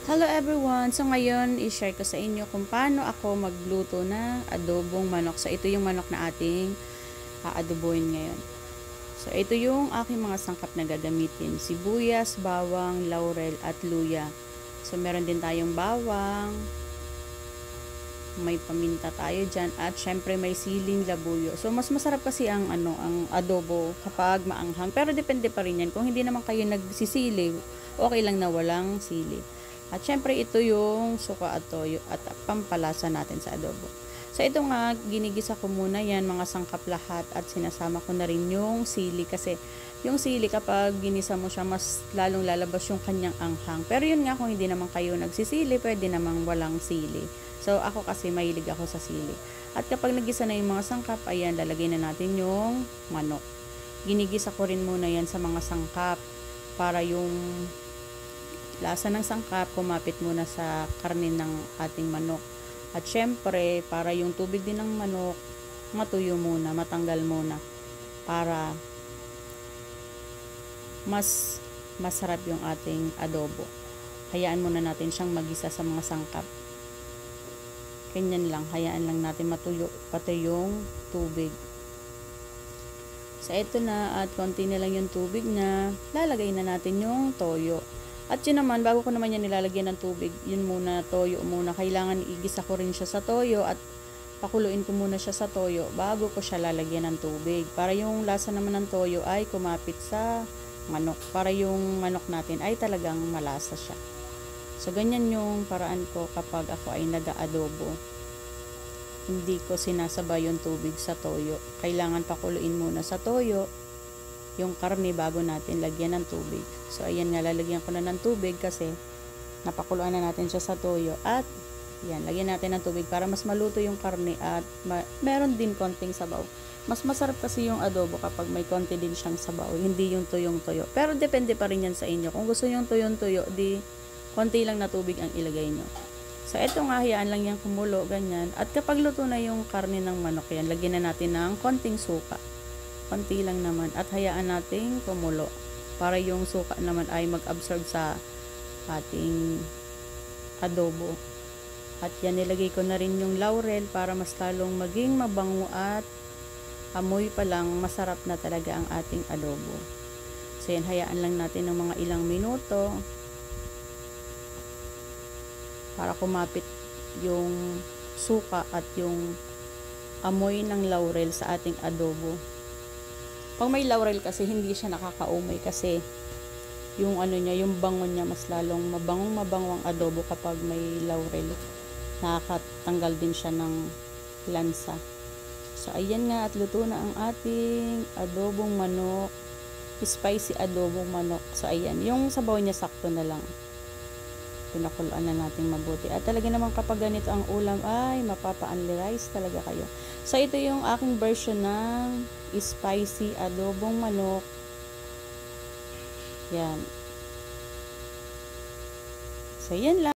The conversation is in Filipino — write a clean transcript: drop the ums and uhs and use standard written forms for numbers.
Hello everyone! So ngayon, i-share ko sa inyo kung paano ako magluto ng adobong manok. So ito yung manok na ating aadobohin ngayon. So ito yung aking mga sangkap na gagamitin. Sibuyas, bawang, laurel at luya. So meron din tayong bawang, may paminta tayo dyan, at syempre may siling labuyo. So mas masarap kasi ang adobo kapag maanghang. Pero depende pa rin yan. Kung hindi naman kayo nagsisili, okay lang na walang sili. At syempre ito yung suka at toyo at pampalasa natin sa adobo. So ito nga, ginigisa ko muna yan, mga sangkap lahat, at sinasama ko na rin yung sili kasi yung sili kapag ginisa mo siya, mas lalong lalabas yung kanyang anghang. Pero yun nga, kung hindi naman kayo nagsisili, pwede namang walang sili. So ako kasi mahilig ako sa sili. At kapag nagisa na yung mga sangkap, ayan, lalagay na natin yung manok. Ginigisa ko rin muna yan sa mga sangkap para yung lasa ng sangkap kumapit muna sa karne ng ating manok. At syempre, para yung tubig din ng manok matuyo muna, matanggal muna, para mas masarap yung ating adobo. Hayaan muna natin siyang magisa sa mga sangkap. Ganyan lang, hayaan lang natin matuyo pati yung tubig. So ito na, at konti na lang yung tubig na lalagay na natin yung toyo. At yun naman, bago ko naman yan nilalagyan ng tubig, yun muna, toyo muna. Kailangan igisa ko rin siya sa toyo at pakuluin ko muna siya sa toyo bago ko siya lalagyan ng tubig. Para yung lasa naman ng toyo ay kumapit sa manok. Para yung manok natin ay talagang malasa siya. So, ganyan yung paraan ko kapag ako ay nag-aadobo. Hindi ko sinasabay yung tubig sa toyo. Kailangan pakuluin muna sa toyo yung karne bago natin lagyan ng tubig. So ayan nga, lalagyan ko na ng tubig kasi napakuluan na natin siya sa toyo, at yan, lagyan natin ng tubig para mas maluto yung karne at meron din konting sabaw. Mas masarap kasi yung adobo kapag may konti din siyang sabaw, hindi yung tuyong tuyo. Pero depende pa rin yan sa inyo. Kung gusto yung tuyong tuyo, di konti lang na tubig ang ilagay nyo. So ito nga, hayaan lang yan kumulo, ganyan. At kapag luto na yung karne ng manok, yan, lagyan na natin ng konting suka. Konti lang naman, at hayaan nating kumulo para yung suka naman ay mag-absorb sa ating adobo. At yan, nilagay ko na rin yung laurel para mas lalong maging mabango, at amoy pa lang masarap na talaga ang ating adobo. So yan, hayaan lang natin ng mga ilang minuto para kumapit yung suka at yung amoy ng laurel sa ating adobo. Pag may laurel kasi, hindi siya nakakaumay kasi yung niya, yung bango niya, mas lalong mabangong-mabango ang adobo kapag may laurel. Nakakatanggal din siya ng lansa. So ayan nga, at luto na ang ating adobong manok, spicy adobong manok. So ayan, yung sabaw niya sakto na lang. Pinakuluan na natin mabuti. At talaga naman kapag ganito ang ulam ay mapapa-unli-rice talaga kayo. So ito yung aking version ng spicy adobong manok. Yan. So yan lang.